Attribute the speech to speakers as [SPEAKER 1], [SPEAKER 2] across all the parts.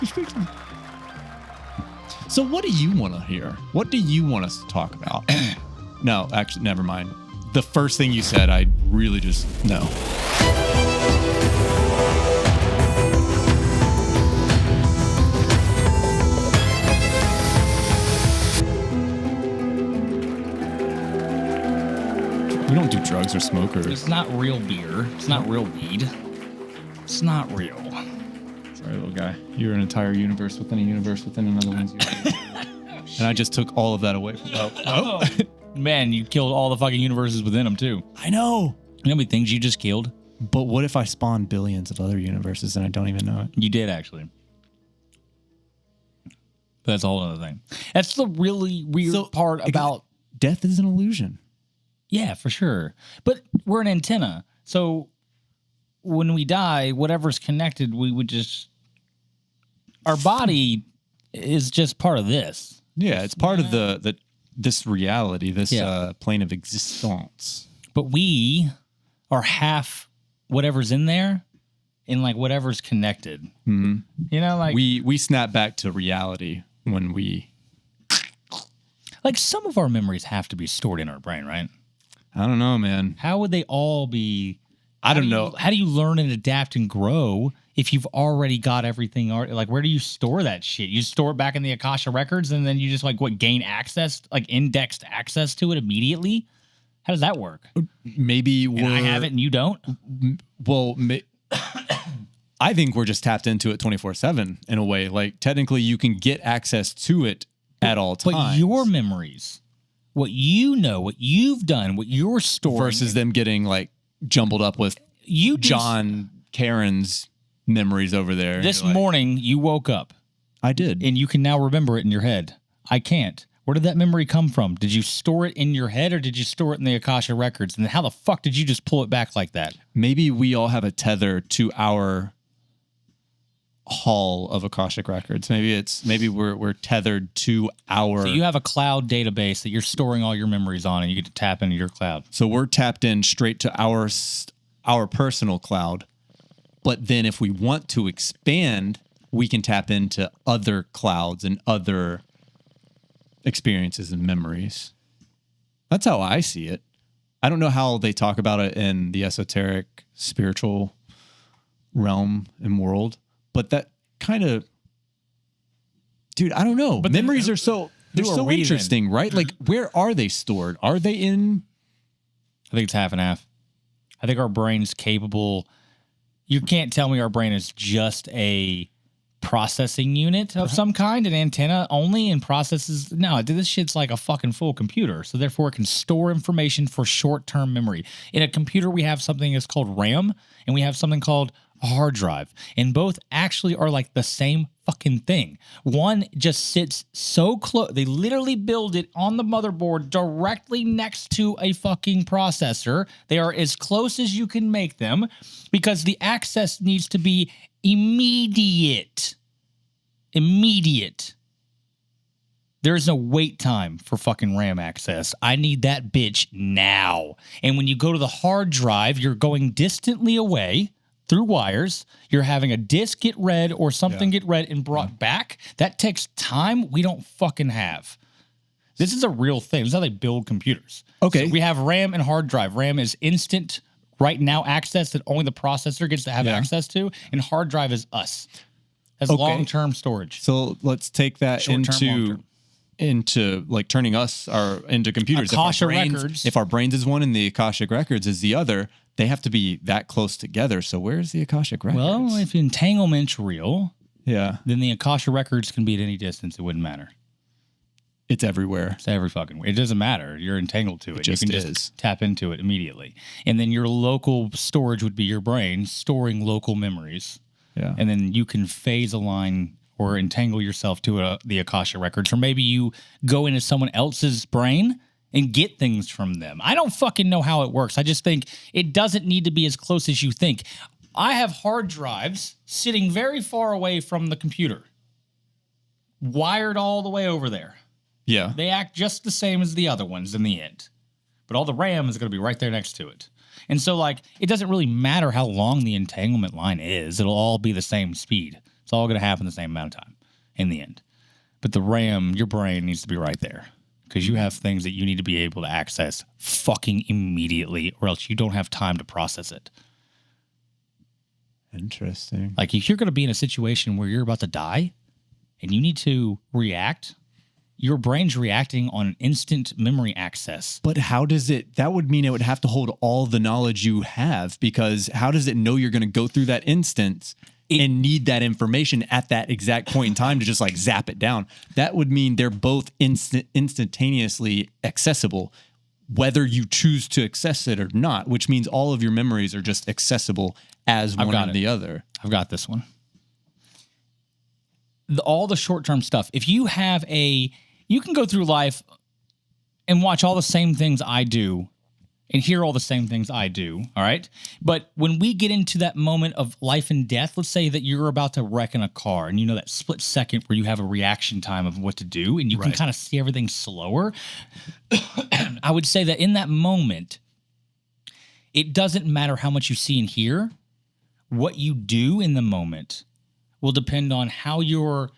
[SPEAKER 1] Squeaky. So what do you want to hear? What do you want us to talk about? No, actually, never mind. The first thing you said, I really just, no. We don't do drugs or smokers.
[SPEAKER 2] It's not real beer. It's not real weed. It's not real.
[SPEAKER 1] Sorry, little guy. You're an entire universe within a universe within another one's universe. And I just took all of that away from
[SPEAKER 2] Oh. Man, you killed all the fucking universes within them, too.
[SPEAKER 1] I know.
[SPEAKER 2] You know how many things you just killed?
[SPEAKER 1] But what if I spawn billions of other universes and I don't even know it?
[SPEAKER 2] You did, actually. But that's a whole other thing. That's the really weird part about...
[SPEAKER 1] Death is an illusion.
[SPEAKER 2] Yeah, for sure. But we're an antenna. So when we die, whatever's connected, we would just... Our body is just part of this.
[SPEAKER 1] Yeah, it's part of this reality, this plane of existence.
[SPEAKER 2] But we are half whatever's in there and like whatever's connected.
[SPEAKER 1] Mm-hmm.
[SPEAKER 2] You know, like...
[SPEAKER 1] We snap back to reality when we...
[SPEAKER 2] Like some of our memories have to be stored in our brain, right?
[SPEAKER 1] I don't know, man.
[SPEAKER 2] How would they all be...
[SPEAKER 1] I don't know.
[SPEAKER 2] How do you learn and adapt and grow if you've already got everything? Like, where do you store that shit? You store it back in the Akasha records and then you just, like, what, gain access, like indexed access to it immediately? How does that work?
[SPEAKER 1] Maybe
[SPEAKER 2] I have it and you don't?
[SPEAKER 1] Well, I think we're just tapped into it 24/7 in a way. Like, technically, you can get access to it at all times.
[SPEAKER 2] But your memories, what you know, what you've done, what you're storing...
[SPEAKER 1] Versus them getting, like, jumbled up with John Karen's memories over there.
[SPEAKER 2] This morning, you woke up.
[SPEAKER 1] I did.
[SPEAKER 2] And you can now remember it in your head. I can't. Where did that memory come from? Did you store it in your head or did you store it in the Akasha records? And how the fuck did you just pull it back like that?
[SPEAKER 1] Maybe we all have a tether to our hall of Akashic records. Maybe we're tethered to our...
[SPEAKER 2] So you have a cloud database that you're storing all your memories on and you get to tap into your cloud.
[SPEAKER 1] So we're tapped in straight to our personal cloud. But then if we want to expand, we can tap into other clouds and other experiences and memories. That's how I see it. I don't know how they talk about it in the esoteric spiritual realm and world, but that kind of, dude, I don't know. But memories are so interesting, right? Like, where are they stored? Are they in?
[SPEAKER 2] I think it's half and half. I think our brain's capable. You can't tell me our brain is just a processing unit of some kind, an antenna only, and processes. No, this shit's like a fucking full computer. So therefore it can store information for short-term memory. In a computer, we have something that's called RAM, and we have something called a hard drive. And both actually are like the same fucking thing. One just sits so close. They literally build it on the motherboard directly next to a fucking processor. They are as close as you can make them because the access needs to be immediate. Immediate. There is no wait time for fucking RAM access. I need that bitch now. And when you go to the hard drive, you're going distantly away through wires. You're having a disk get read or something get read and brought back. That takes time we don't fucking have. This is a real thing. This is how they build computers.
[SPEAKER 1] Okay.
[SPEAKER 2] So we have RAM and hard drive. RAM is instant right now access that only the processor gets to have access to, and hard drive is us. That's long-term storage.
[SPEAKER 1] So let's take that into like turning us into computers.
[SPEAKER 2] Akasha records.
[SPEAKER 1] If our brains is one and the Akashic records is the other, they have to be that close together. So where's the Akashic records?
[SPEAKER 2] Well, if entanglement's real,
[SPEAKER 1] then
[SPEAKER 2] the Akasha records can be at any distance. It wouldn't matter.
[SPEAKER 1] It's everywhere.
[SPEAKER 2] It's every fucking way. It doesn't matter. You're entangled to it.
[SPEAKER 1] You can
[SPEAKER 2] just tap into it immediately. And then your local storage would be your brain storing local memories.
[SPEAKER 1] Yeah.
[SPEAKER 2] And then you can phase align or entangle yourself to the Akasha records. Or maybe you go into someone else's brain and get things from them. I don't fucking know how it works. I just think it doesn't need to be as close as you think. I have hard drives sitting very far away from the computer, wired all the way over there.
[SPEAKER 1] Yeah.
[SPEAKER 2] They act just the same as the other ones in the end. But all the RAM is going to be right there next to it. And so, like, it doesn't really matter how long the entanglement line is. It'll all be the same speed. It's all going to happen the same amount of time in the end. But the RAM, your brain needs to be right there because you have things that you need to be able to access fucking immediately or else you don't have time to process it.
[SPEAKER 1] Interesting.
[SPEAKER 2] Like, if you're going to be in a situation where you're about to die and you need to react, your brain's reacting on an instant memory access.
[SPEAKER 1] But how does it, that would mean it would have to hold all the knowledge you have, because how does it know you're going to go through that instance and need that information at that exact point in time to just like zap it down? That would mean they're both instantaneously accessible, whether you choose to access it or not, which means all of your memories are just accessible as one or the other.
[SPEAKER 2] I've got this one. All the short-term stuff. If you have you can go through life and watch all the same things I do and hear all the same things I do, all right? But when we get into that moment of life and death, let's say that you're about to wreck in a car and you know that split second where you have a reaction time of what to do and you can kind of see everything slower. I would say that in that moment, it doesn't matter how much you see and hear. What you do in the moment will depend on how you're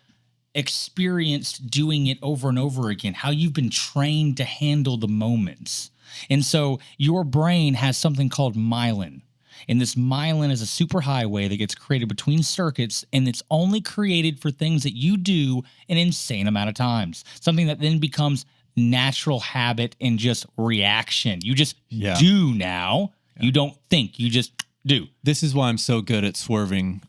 [SPEAKER 2] experienced doing it over and over again, how you've been trained to handle the moments. And so your brain has something called myelin. And this myelin is a superhighway that gets created between circuits, and it's only created for things that you do an insane amount of times. Something that then becomes natural habit and just reaction. You just do now. You don't think, you just do.
[SPEAKER 1] This is why I'm so good at swerving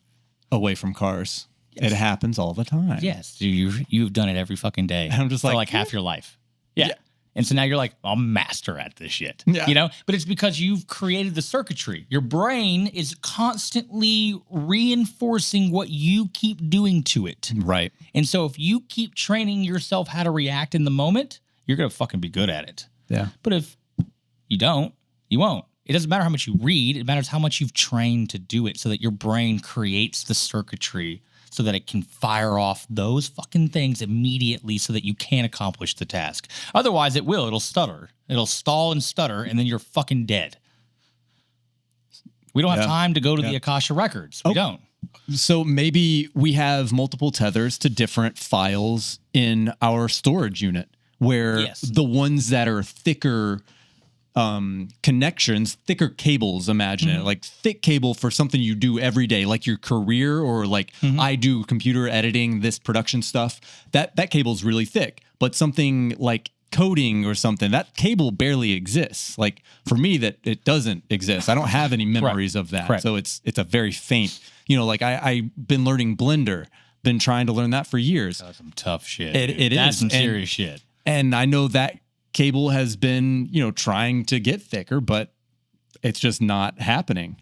[SPEAKER 1] away from cars. Yes. It happens all the time.
[SPEAKER 2] Yes. You've done it every fucking day.
[SPEAKER 1] And I'm just
[SPEAKER 2] for like half your life. Yeah. And so now you're like, I'm a master at this shit.
[SPEAKER 1] Yeah.
[SPEAKER 2] You know? But it's because you've created the circuitry. Your brain is constantly reinforcing what you keep doing to it.
[SPEAKER 1] Right.
[SPEAKER 2] And so if you keep training yourself how to react in the moment, you're going to fucking be good at it.
[SPEAKER 1] Yeah.
[SPEAKER 2] But if you don't, you won't. It doesn't matter how much you read. It matters how much you've trained to do it so that your brain creates the circuitry so that it can fire off those fucking things immediately so that you can accomplish the task. Otherwise, it'll stutter. It'll stall and stutter, and then you're fucking dead. We don't have time to go to the Akasha records. We don't.
[SPEAKER 1] So maybe we have multiple tethers to different files in our storage unit where the ones that are thicker connections, thicker cables, imagine it, like thick cable for something you do every day, like your career, or like I do computer editing, this production stuff, that cable's really thick. But something like coding or something, that cable barely exists. Like for me, that it doesn't exist. I don't have any memories of that. So it's a very faint, like I've been learning Blender, been trying to learn that for years.
[SPEAKER 2] That's some tough shit.
[SPEAKER 1] That's
[SPEAKER 2] some serious shit.
[SPEAKER 1] And I know that cable has been, trying to get thicker, but it's just not happening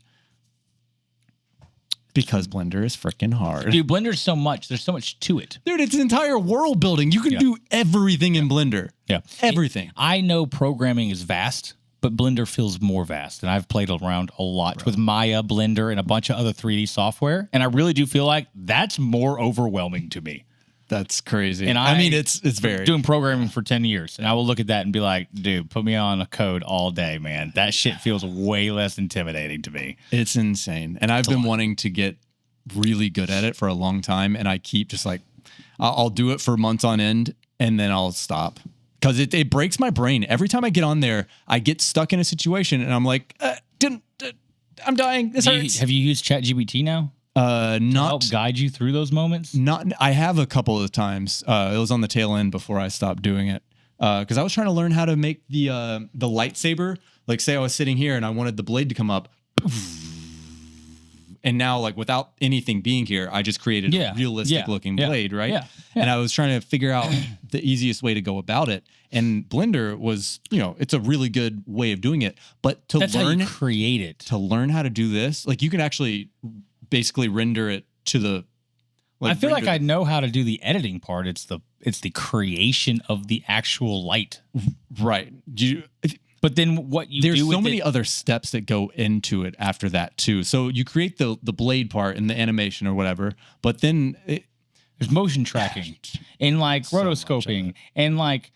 [SPEAKER 1] because Blender is freaking hard.
[SPEAKER 2] Dude, Blender's so much. There's so much to it.
[SPEAKER 1] Dude, it's an entire world building. You can do everything in Blender.
[SPEAKER 2] Yeah.
[SPEAKER 1] Everything.
[SPEAKER 2] I know programming is vast, but Blender feels more vast. And I've played around a lot with Maya, Blender, and a bunch of other 3D software. And I really do feel like that's more overwhelming to me.
[SPEAKER 1] That's crazy.
[SPEAKER 2] And
[SPEAKER 1] I mean, it's very
[SPEAKER 2] doing programming for 10 years. And I will look at that and be like, dude, put me on a code all day, man. That shit feels way less intimidating to me.
[SPEAKER 1] It's insane. And I've been wanting to get really good at it for a long time. And I keep just like, I'll do it for months on end and then I'll stop. Because it breaks my brain. Every time I get on there, I get stuck in a situation and I'm like, I'm dying. This hurts.
[SPEAKER 2] Have you used ChatGPT now?
[SPEAKER 1] Not
[SPEAKER 2] to help guide you through those moments?
[SPEAKER 1] I have a couple of times. It was on the tail end before I stopped doing it. Because I was trying to learn how to make the lightsaber. Like say I was sitting here and I wanted the blade to come up. And now, like without anything being here, I just created a realistic looking blade, right?
[SPEAKER 2] Yeah.
[SPEAKER 1] And I was trying to figure out the easiest way to go about it. And Blender was, it's a really good way of doing it. But
[SPEAKER 2] That's how you create it.
[SPEAKER 1] To learn how to do this, like you can actually basically render it to the.
[SPEAKER 2] I feel like I know how to do the editing part. It's the creation of the actual light,
[SPEAKER 1] right?
[SPEAKER 2] But then what you
[SPEAKER 1] there's
[SPEAKER 2] do
[SPEAKER 1] so many other steps that go into it after that too. So you create the blade part and the animation or whatever, but then
[SPEAKER 2] there's motion tracking and like rotoscoping and like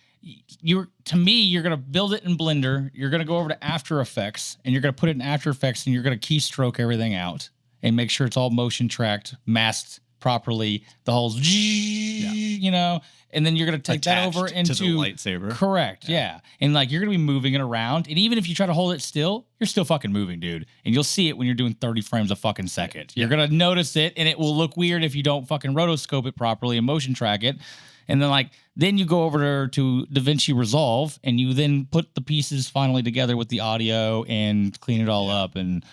[SPEAKER 2] to me, you're going to build it in Blender. You're going to go over to After Effects and you're going to put it in After Effects and you're going to keystroke everything out and make sure it's all motion tracked, masked properly, the whole, you know, and then you're going to take that over into
[SPEAKER 1] the lightsaber.
[SPEAKER 2] Correct. Yeah. And like, you're going to be moving it around. And even if you try to hold it still, you're still fucking moving, dude. And you'll see it when you're doing 30 frames a fucking second. You're going to notice it and it will look weird if you don't fucking rotoscope it properly and motion track it. And then you go over to DaVinci Resolve and you then put the pieces finally together with the audio and clean it all up. And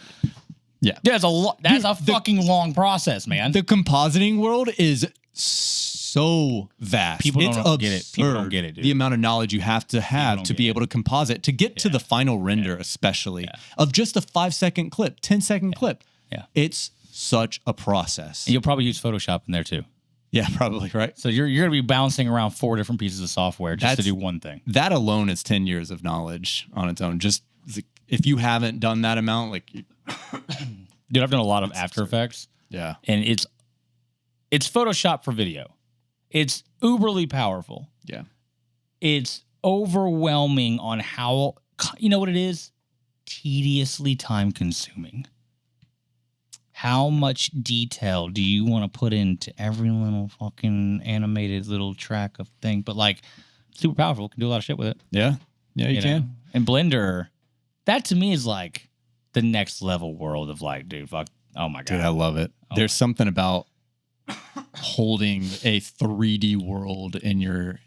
[SPEAKER 2] that's a fucking long process, man.
[SPEAKER 1] The compositing world is so vast.
[SPEAKER 2] People don't get it. People don't get it, dude.
[SPEAKER 1] The amount of knowledge you have to be able to composite, to get to the final render, especially of just a 5-second clip, 10-second clip.
[SPEAKER 2] Yeah.
[SPEAKER 1] It's such a process.
[SPEAKER 2] And you'll probably use Photoshop in there too.
[SPEAKER 1] Yeah, probably, right?
[SPEAKER 2] So you're going to be bouncing around 4 different pieces of software just to do one thing.
[SPEAKER 1] That alone is 10 years of knowledge on its own. Just if you haven't done that amount, like...
[SPEAKER 2] Dude, I've done a lot of After Effects.
[SPEAKER 1] Yeah.
[SPEAKER 2] And it's Photoshop for video. It's uberly powerful.
[SPEAKER 1] Yeah.
[SPEAKER 2] It's overwhelming on how... You know what it is? Tediously time-consuming. How much detail do you want to put into every little fucking animated little track of thing? But like, super powerful. Can do a lot of shit with it.
[SPEAKER 1] Yeah. Yeah, you can.
[SPEAKER 2] Know? And Blender, that to me is like the next level world of like, dude, fuck. Oh my God.
[SPEAKER 1] Dude, I love it. There's something about holding a 3D world in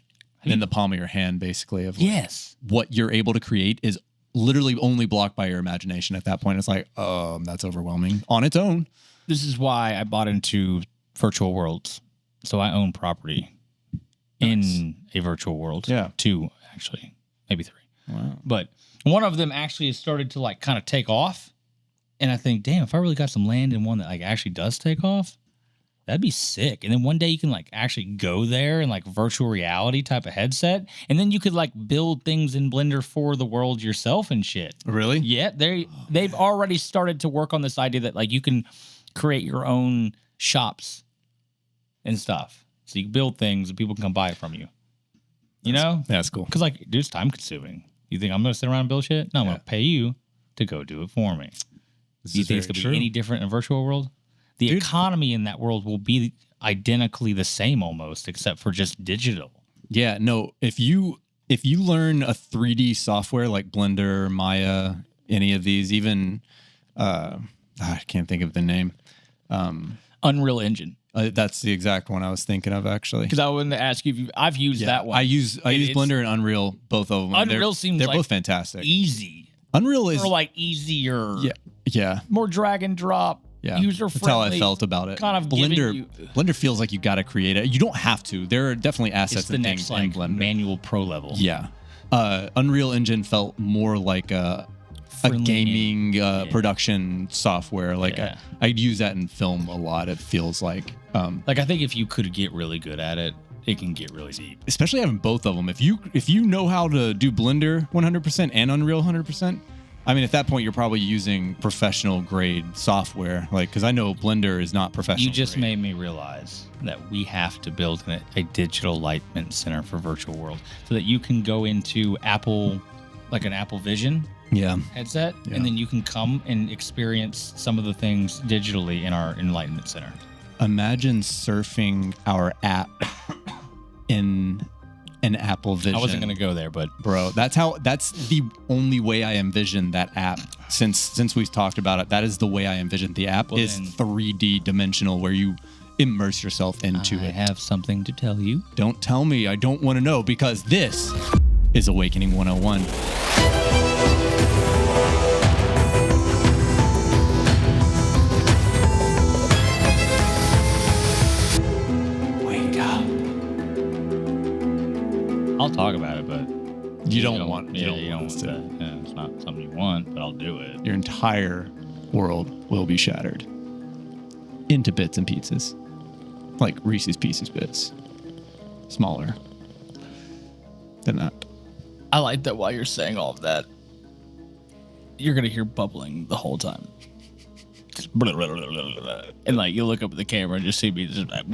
[SPEAKER 1] the palm of your hand, basically. Of like what you're able to create is literally only blocked by your imagination at that point. It's like, that's overwhelming on its own.
[SPEAKER 2] This is why I bought into virtual worlds. So I own property in a virtual world.
[SPEAKER 1] Yeah.
[SPEAKER 2] 2, actually. Maybe 3.
[SPEAKER 1] Wow.
[SPEAKER 2] But one of them actually has started to like kind of take off. And I think, damn, if I really got some land in one that like actually does take off, that'd be sick. And then one day you can like actually go there in like virtual reality type of headset. And then you could like build things in Blender for the world yourself and shit.
[SPEAKER 1] Really?
[SPEAKER 2] Yeah. They've already started to work on this idea that like you can create your own shops and stuff. So you can build things and people can come buy it from you. You know?
[SPEAKER 1] That's cool.
[SPEAKER 2] Because like, dude, it's time consuming. You think I'm going to sit around and build shit? No, I'm going to pay you to go do it for me. Do you think it's going to be any different in a virtual world? The economy in that world will be identically the same almost, except for just digital.
[SPEAKER 1] Yeah, no. If you learn a 3D software like Blender, Maya, any of these, even I can't think of the name.
[SPEAKER 2] Unreal Engine.
[SPEAKER 1] That's the exact one I was thinking of, actually.
[SPEAKER 2] Because I wanted to ask you if I've used that one.
[SPEAKER 1] I use Blender and Unreal, both of them.
[SPEAKER 2] Unreal seems
[SPEAKER 1] they're
[SPEAKER 2] like
[SPEAKER 1] both fantastic.
[SPEAKER 2] Easy.
[SPEAKER 1] Unreal is
[SPEAKER 2] or like easier.
[SPEAKER 1] Yeah.
[SPEAKER 2] More drag and drop.
[SPEAKER 1] Yeah,
[SPEAKER 2] user friendly.
[SPEAKER 1] That's how I felt about it.
[SPEAKER 2] Kind of
[SPEAKER 1] Blender feels like you got to create it. You don't have to. There are definitely assets and things in Blender.
[SPEAKER 2] Manual pro level.
[SPEAKER 1] Yeah, Unreal Engine felt more like a gaming production software. Like I'd use that in film a lot. It feels like
[SPEAKER 2] I think if you could get really good at it, it can get really deep.
[SPEAKER 1] Especially having both of them. If you know how to do Blender 100% and Unreal 100%. I mean, at that point, you're probably using professional grade software, like, because I know Blender is not professional.
[SPEAKER 2] You just made me realize that we have to build a digital enlightenment center for virtual world so that you can go into Apple, like an Apple Vision headset, and then you can come and experience some of the things digitally in our enlightenment center.
[SPEAKER 1] Imagine surfing our app in an Apple Vision.
[SPEAKER 2] I wasn't going to go there, but
[SPEAKER 1] bro, that's the only way I envision that app. Since we've talked about it, that is the way I envision the app is 3D dimensional, where you immerse yourself into it.
[SPEAKER 2] I have something to tell you.
[SPEAKER 1] Don't tell me. I don't want to know, because this is Awakening 101.
[SPEAKER 2] I'll talk about it, but
[SPEAKER 1] you don't want
[SPEAKER 2] to. Yeah, it's not something you want, but I'll do it.
[SPEAKER 1] Your entire world will be shattered into bits and pieces, like Reese's Pieces bits, smaller than that.
[SPEAKER 2] I like that while you're saying all of that, you're gonna hear bubbling the whole time. And like you look up at the camera and just see me just like